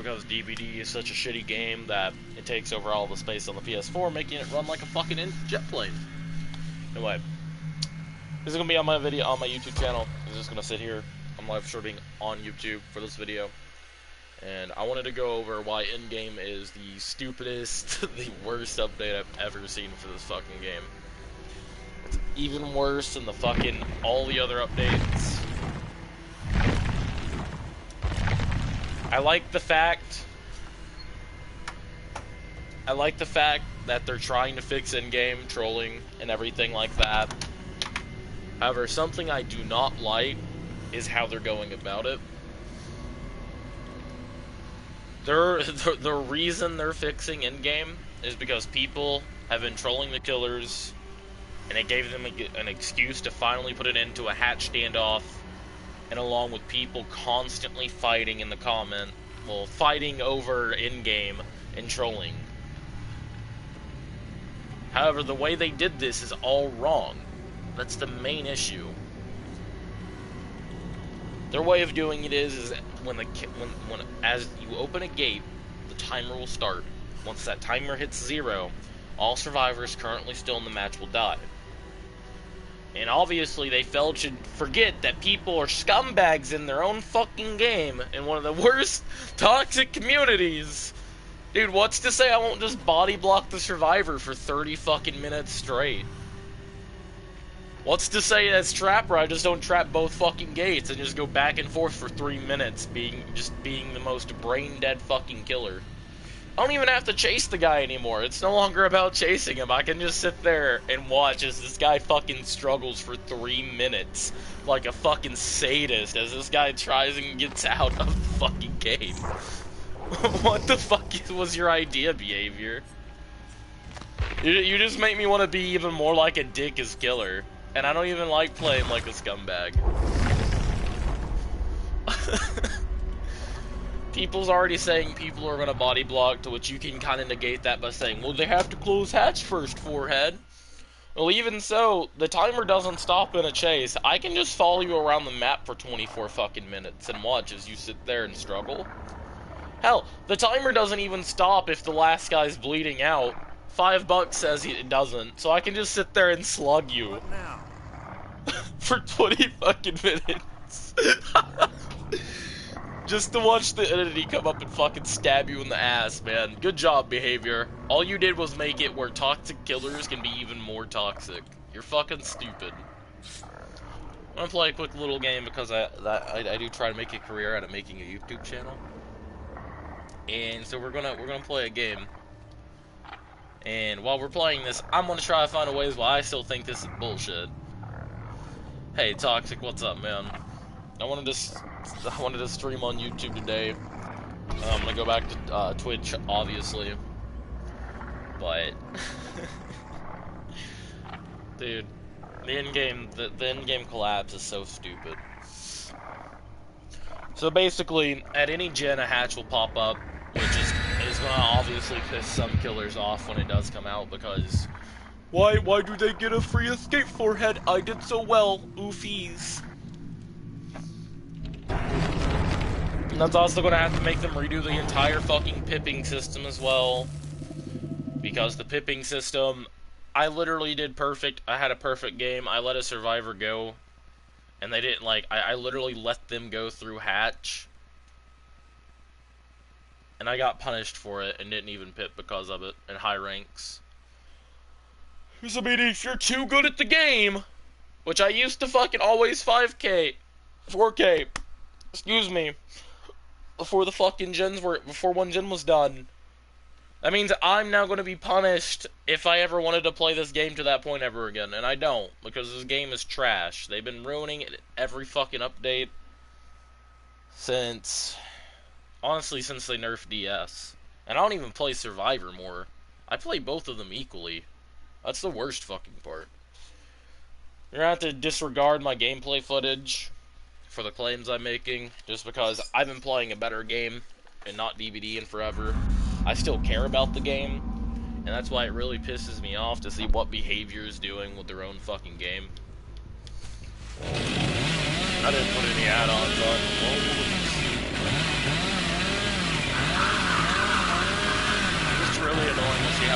because DVD is such a shitty game that it takes over all the space on the PS4, making it run like a fucking jet plane. Anyway, this is gonna be on my video on my YouTube channel. I'm just gonna sit here. I'm live streaming on YouTube for this video, and I wanted to go over why Endgame is the stupidest, the worst update I've ever seen for this fucking game. It's even worse than the fucking all the other updates. I like the fact that they're trying to fix in-game trolling and everything like that. However, something I do not like is how they're going about it. The reason they're fixing in-game is because people have been trolling the killers, and it gave them an excuse to finally put it into a hatch standoff, and along with people constantly fighting in the fighting over in-game and trolling. However, the way they did this is all wrong. That's the main issue. Their way of doing it is when as you open a gate, the timer will start. Once that timer hits 0, all survivors currently still in the match will die. And obviously they failed to forget that people are scumbags in their own fucking game in one of the worst toxic communities. Dude, what's to say I won't just body block the survivor for 30 fucking minutes straight? What's to say as trapper I just don't trap both fucking gates and just go back and forth for 3 minutes being the most brain dead fucking killer? I don't even have to chase the guy anymore. It's no longer about chasing him. I can just sit there and watch as this guy fucking struggles for 3 minutes like a fucking sadist as this guy tries and gets out of the fucking game. What the fuck was your idea, behavior? You just make me want to be even more like a dick as killer. And I don't even like playing like a scumbag. People's already saying people are going to body block, to which you can kind of negate that by saying, well, they have to close hatch first, forehead. Well, even so, the timer doesn't stop in a chase. I can just follow you around the map for 24 fucking minutes and watch as you sit there and struggle. Hell, the timer doesn't even stop if the last guy's bleeding out. $5 says it doesn't, so I can just sit there and slug you. What now? For 20 fucking minutes. Just to watch the entity come up and fucking stab you in the ass, man. Good job, behavior. All you did was make it where toxic killers can be even more toxic. You're fucking stupid. I'm gonna play a quick little game because I do try to make a career out of making a YouTube channel. And so we're gonna play a game. And while we're playing this, I'm gonna try to find a ways why I still think this is bullshit. Hey, Toxic, what's up, man? I wanted to stream on YouTube today. I'm gonna go back to Twitch, obviously, but dude, the endgame collapse is so stupid. So basically, at any gen, a hatch will pop up, which is gonna obviously piss some killers off when it does come out, because why do they get a free escape, forehead? I did so well, oofies. And that's also gonna have to make them redo the entire fucking pipping system as well, because the pipping system, I literally did perfect. I had a perfect game. I let a survivor go, and they didn't, like, I literally let them go through hatch, and I got punished for it and didn't even pip because of it in high ranks. I mean, if you're too good at the game, which I used to fucking always 4K, excuse me, before the fucking before one gen was done, that means I'm now going to be punished if I ever wanted to play this game to that point ever again, and I don't, because this game is trash. They've been ruining it every fucking update honestly, since they nerfed DS. And I don't even play Survivor more. I play both of them equally. That's the worst fucking part. You're gonna have to disregard my gameplay footage for the claims I'm making, just because I've been playing a better game and not DVD in forever. I still care about the game, and that's why it really pisses me off to see what behavior is doing with their own fucking game. I didn't put any add-ons on.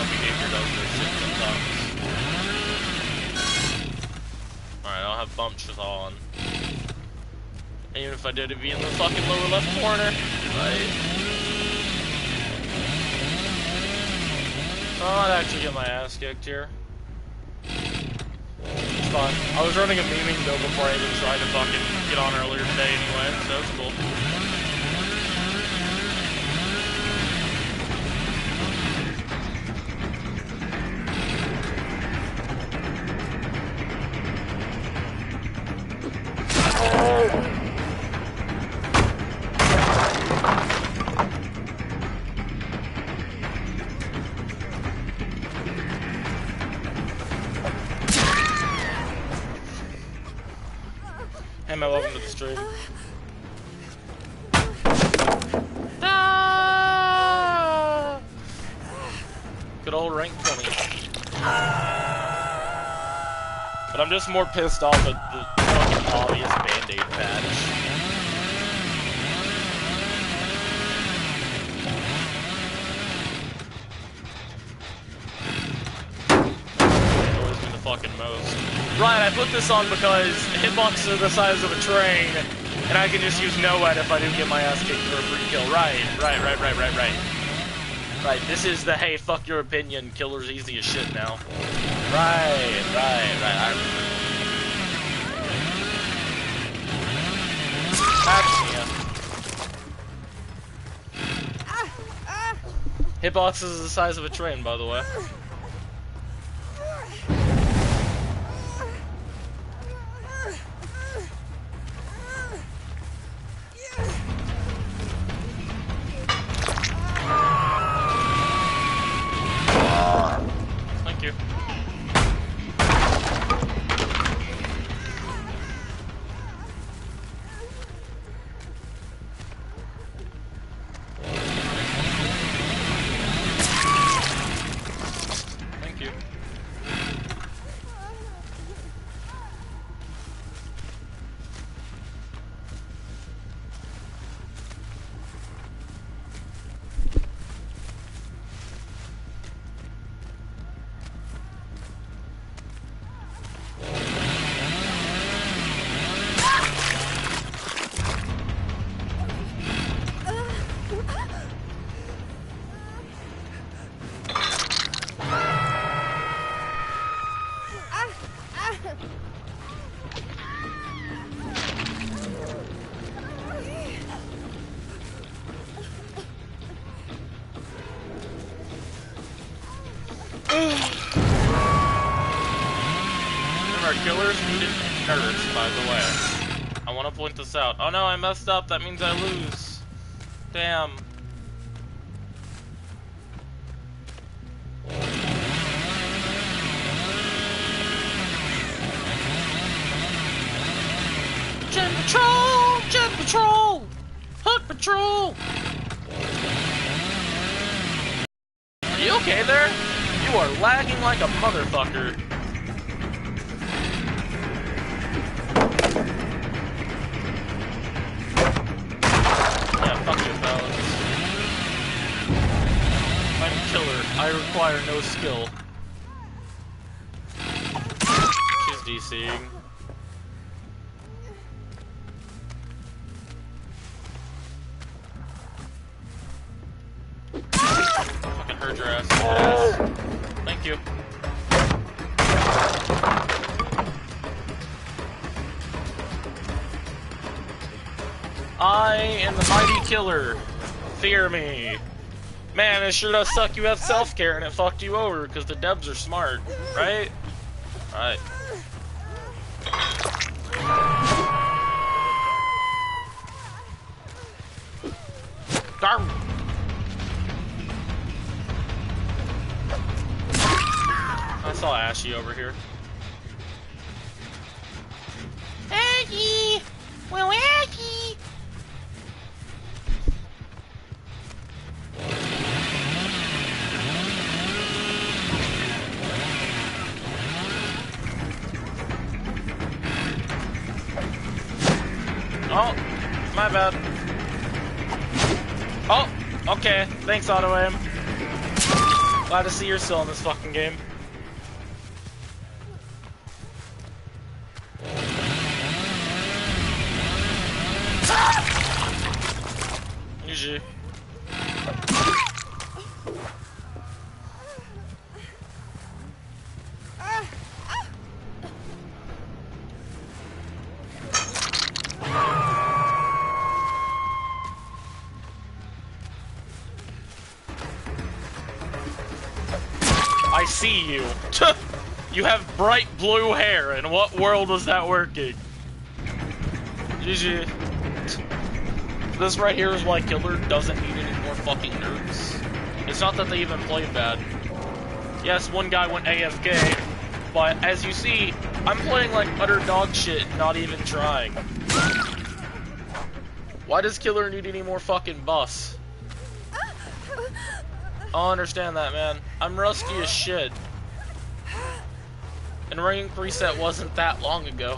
how behavior does this shit sometimes. Alright, I'll have bumpers on. Even if I did, it'd be in the fucking lower left corner. Right? So I might actually get my ass kicked here. It's fine. I was running a memeing build before I even tried to fucking get on earlier today anyway, so it's cool. Hey man, welcome to the stream. Ah! Good old rank 20. But I'm just more pissed off at the fucking obvious band-aid patch. Annoys me the fucking most. Right, I put this on because hitboxes are the size of a train, and I can just use no-ed if I do get my ass kicked for a free kill. Right. Right, this is the, hey, fuck your opinion, killer's easy as shit now. Right. I remember. Hitboxes is the size of a train, by the way. Thank you. Thank you. Remember, killers needed nerfs, by the way. I want to point this out. Oh no, I messed up. That means I lose. Damn. Jet Patrol! Jet Patrol! Hook Patrol! Are you okay there? You are lagging like a motherfucker. Yeah, fuck your balance. I'm killer. I require no skill. She's DCing. Fucking heard your ass. Thank you. I am the mighty killer. Fear me. Man, it sure does suck you have self-care and it fucked you over because the devs are smart, right? Right. Darn. I saw Ashy over here. Ashy! Well, Ashy! Oh, my bad. Oh, okay. Thanks, auto aim. Glad to see you're still in this fucking game. GG. I see you. You have bright blue hair. In what world was that working? GG. This right here is why Killer doesn't need any more fucking nerds. It's not that they even play bad. Yes, one guy went AFK, but as you see, I'm playing like utter dog shit and not even trying. Why does Killer need any more fucking buffs? I'll understand that, man. I'm rusty as shit. And rank reset wasn't that long ago.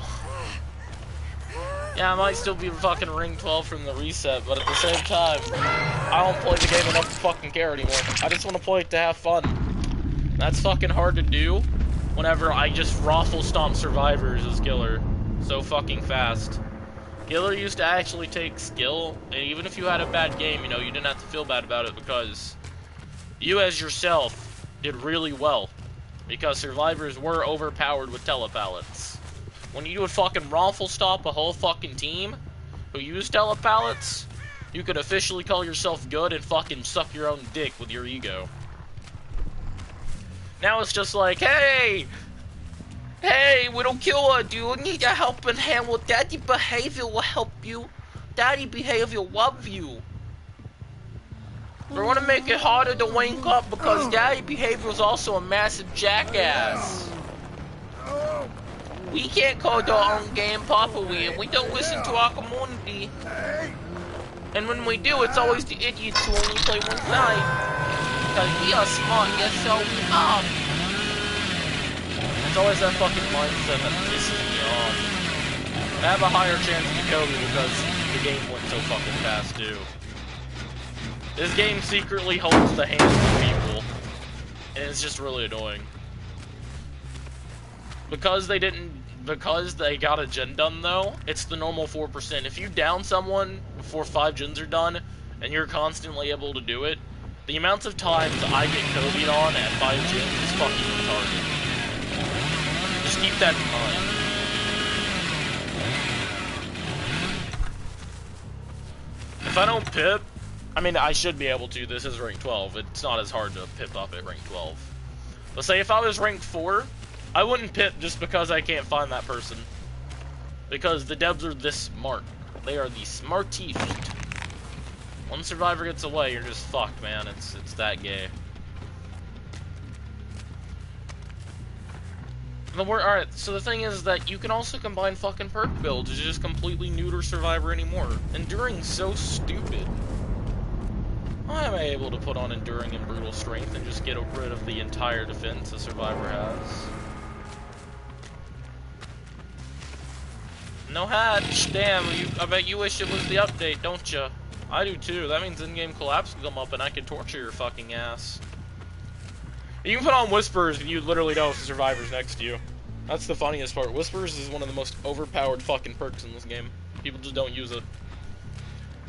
Yeah, I might still be fucking ring 12 from the reset, but at the same time, I don't play the game enough to fucking care anymore. I just want to play it to have fun. That's fucking hard to do whenever I just raffle stomp survivors as Killer so fucking fast. Killer used to actually take skill, and even if you had a bad game, you know, you didn't have to feel bad about it because you as yourself did really well. Because survivors were overpowered with telepallets. When you would fucking raffle stop a whole fucking team who used telepallets, you could officially call yourself good and fucking suck your own dick with your ego. Now it's just like, hey, we don't kill her, dude. Need a helping hand with daddy behavior will help you. Daddy behavior will love you. We want to make it harder to wake up because daddy behavior is also a massive jackass. We can't code our own game properly, and we don't listen to our community. And when we do, it's always the idiots who only play one side. Because we are smart, yes, so we are. It's always that fucking mindset that pisses me off. I have a higher chance to Kobe because the game went so fucking fast, too. This game secretly holds the hands of people, and it's just really annoying. Because they got a gen done, though, it's the normal 4%. If you down someone before 5 gens are done, and you're constantly able to do it, the amounts of times I get Kobe'd on at 5 gens is fucking retarded. Just keep that in mind. If I don't pip, I mean, I should be able to. This is rank 12. It's not as hard to pip up at rank 12. But say if I was rank 4, I wouldn't pip just because I can't find that person. Because the devs are this smart. They are the smartest. One survivor gets away, you're just fucked, man. It's that gay. Alright, so the thing is that you can also combine fucking perk builds to just completely neuter survivor anymore. Enduring's so stupid. Why am I able to put on Enduring and Brutal Strength and just get rid of the entire defense a survivor has? No hatch! Damn, I bet you wish it was the update, don't ya? I do too. That means Endgame Collapse will come up and I can torture your fucking ass. You can put on Whispers and you literally know if the survivor's next to you. That's the funniest part. Whispers is one of the most overpowered fucking perks in this game. People just don't use it.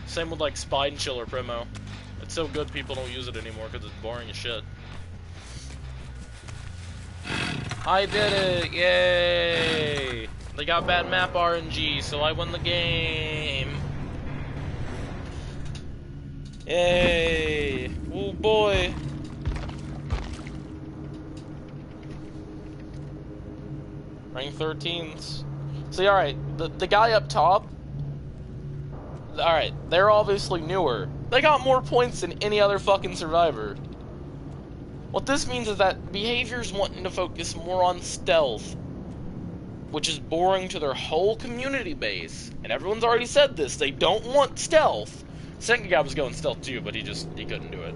Same with like Spine Chill or Primo. It's so good people don't use it anymore because it's boring as shit. I did it! Yay! They got bad map RNG, so I won the game. Yay! Oh boy! Rank 13s. See, alright, the guy up top, alright, they're obviously newer. They got more points than any other fucking survivor. What this means is that behavior's wanting to focus more on stealth, which is boring to their whole community base. And everyone's already said this, they don't want stealth. Second guy was going stealth too, but he couldn't do it.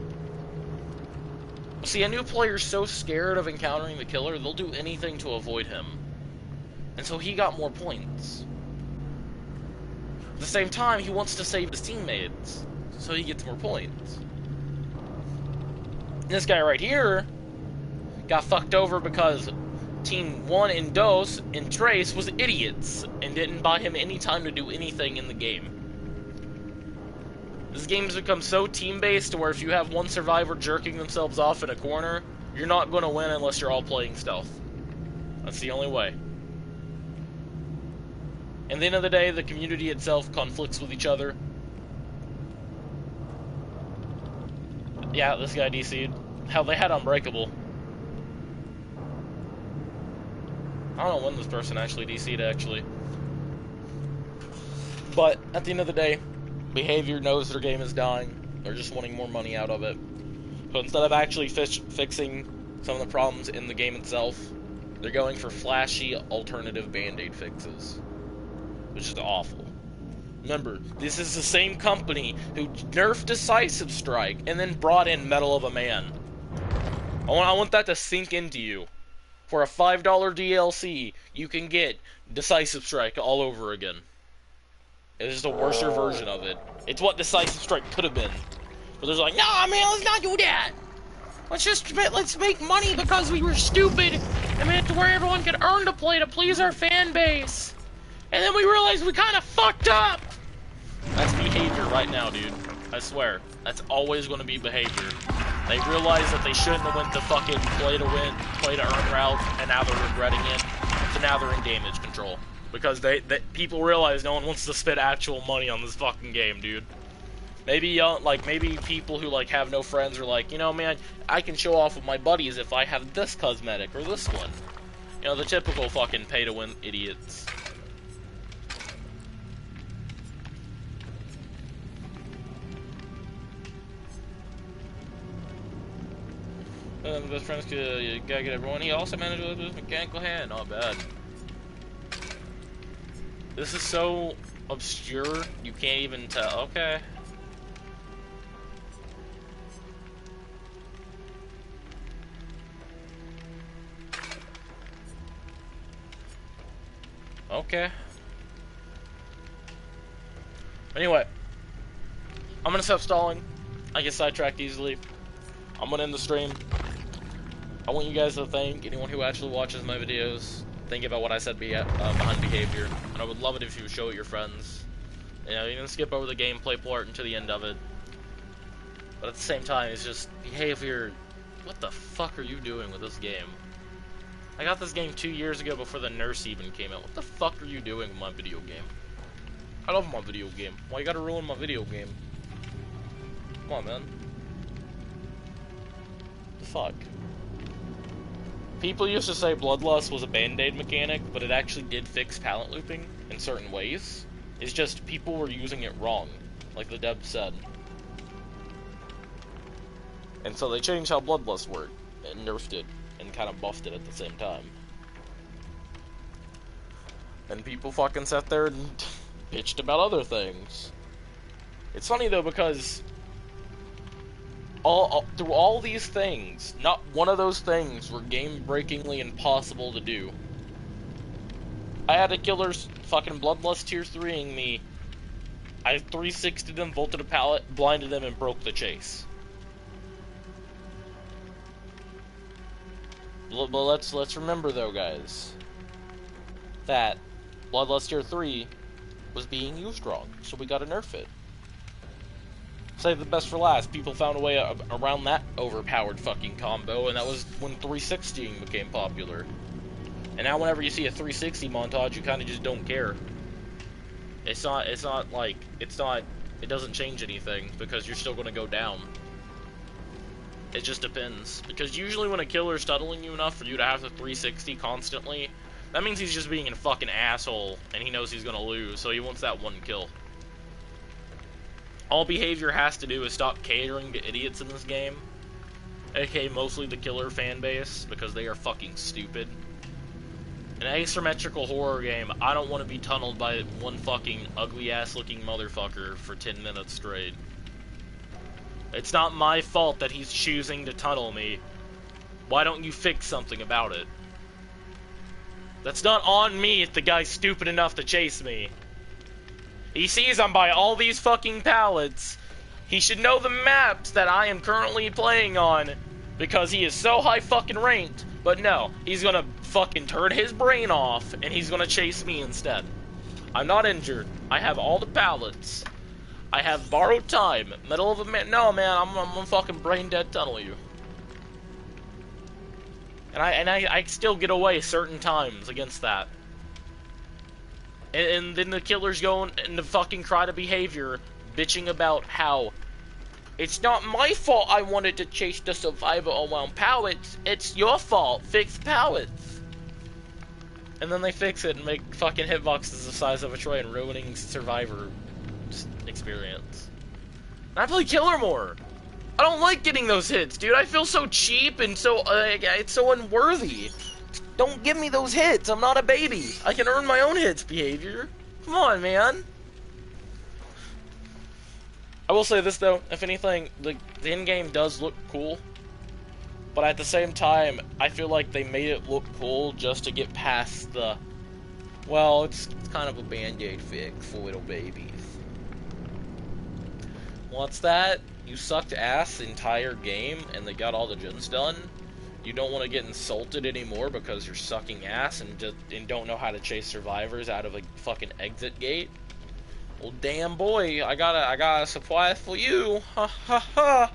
See, a new player's so scared of encountering the killer, they'll do anything to avoid him. And so he got more points. At the same time, he wants to save his teammates, so he gets more points. This guy right here, got fucked over because Team 1 and Dos and Trace was idiots and didn't buy him any time to do anything in the game. This game has become so team-based to where if you have one survivor jerking themselves off in a corner, you're not going to win unless you're all playing stealth. That's the only way. At the end of the day, the community itself conflicts with each other. Yeah, this guy DC'd. Hell, they had Unbreakable. I don't know when this person actually DC'd, actually. But, at the end of the day, behavior knows their game is dying. They're just wanting more money out of it. So instead of actually fixing some of the problems in the game itself, they're going for flashy alternative band-aid fixes. Which is awful. Remember, this is the same company who nerfed Decisive Strike and then brought in Medal of a Man. I want that to sink into you. For a $5 DLC, you can get Decisive Strike all over again. It's just a worser version of it. It's what Decisive Strike could have been. But there's like, nah, man, let's not do that. Let's make money because we were stupid and made it to where everyone could earn to play to please our fan base. And then we realized we kind of fucked up. That's behavior right now, dude. I swear. That's always going to be behavior. They realized that they shouldn't have went the fucking play to win, play to earn route, and now they're regretting it. So now they're in damage control. Because people realize no one wants to spend actual money on this fucking game, dude. Maybe maybe people who like have no friends are like, you know, man, I can show off with my buddies if I have this cosmetic or this one. You know, the typical fucking pay to win idiots. The best friends you gotta get everyone. He also managed with his mechanical hand. Not bad. This is so obscure, you can't even tell. Okay. Okay. Anyway, I'm gonna stop stalling. I get sidetracked easily. I'm gonna end the stream. I want you guys to thank anyone who actually watches my videos. Think about what I said behind behavior. And I would love it if you would show it your friends. You know, you can skip over the gameplay part until the end of it. But at the same time, it's just behavior. What the fuck are you doing with this game? I got this game 2 years ago before the nurse even came out. What the fuck are you doing with my video game? I love my video game. Why you gotta ruin my video game? Come on, man. The fuck? People used to say Bloodlust was a band-aid mechanic, but it actually did fix pallet looping in certain ways. It's just people were using it wrong, like the dev said. And so they changed how Bloodlust worked, and nerfed it, and kind of buffed it at the same time. And people fucking sat there and bitched about other things. It's funny though, because through all these things, not one of those things were game-breakingly impossible to do. I had a killer's fucking Bloodlust tier 3ing me. I 360'd him, vaulted a pallet, blinded him, and broke the chase. But let's remember though, guys, that Bloodlust tier 3 was being used wrong, so we gotta nerf it. Save the best for last. People found a way around that overpowered fucking combo, and that was when 360 became popular. And now whenever you see a 360 montage, you kind of just don't care. It doesn't change anything, because you're still going to go down. It just depends. Because usually when a killer's tunneling you enough for you to have the 360 constantly, that means he's just being a fucking asshole, and he knows he's going to lose, so he wants that one kill. All behavior has to do is stop catering to idiots in this game, aka mostly the killer fan base, because they are fucking stupid. In an asymmetrical horror game, I don't want to be tunneled by one fucking ugly-ass looking motherfucker for 10 minutes straight. It's not my fault that he's choosing to tunnel me. Why don't you fix something about it? That's not on me if the guy's stupid enough to chase me. He sees I'm by all these fucking pallets. He should know the maps that I am currently playing on. Because he is so high fucking ranked, but no, he's gonna fucking turn his brain off, and he's gonna chase me instead. I'm not injured. I have all the pallets. I have borrowed time. Middle of a man. No, man, I'm gonna fucking brain dead tunnel you. And I still get away certain times against that. And then the killers go into fucking cry to behavior, bitching about how it's not my fault I wanted to chase the survivor around pallets. It's your fault. Fix pallets. And then they fix it and make fucking hitboxes the size of a train, ruining survivor experience. And I play killer more. I don't like getting those hits, dude. I feel so cheap and so it's so unworthy. Don't give me those hits. I'm not a baby. I can earn my own hits, behavior. Come on, man. I will say this though, if anything, the end game does look cool, but at the same time, I feel like they made it look cool just to get past the, well, it's kind of a band-aid fix for little babies. What's that? You sucked ass the entire game and they got all the gens done? You don't want to get insulted anymore because you're sucking ass and don't know how to chase survivors out of a fucking exit gate? Well, damn boy, I got a supply for you. Ha ha ha.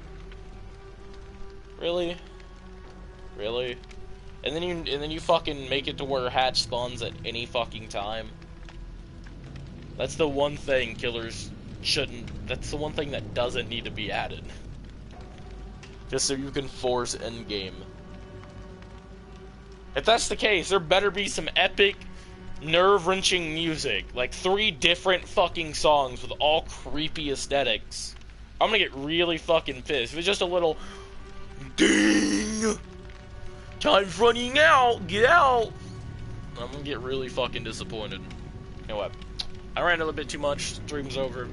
Really? Really? And then you fucking make it to where hatch spawns at any fucking time. That's the one thing killers shouldn't. That's the one thing that doesn't need to be added. Just so you can force endgame. If that's the case, there better be some epic, nerve-wrenching music. Like 3 different fucking songs with all creepy aesthetics. I'm gonna get really fucking pissed. If it's just a little ding, time's running out, get out, I'm gonna get really fucking disappointed. You know what? I ran a little bit too much. Stream's over.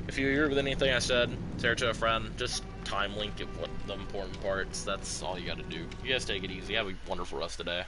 If you agree with anything I said, share it to a friend. Just time link it, what the important parts. That's all you gotta do. You guys take it easy. Have a wonderful rest of the day.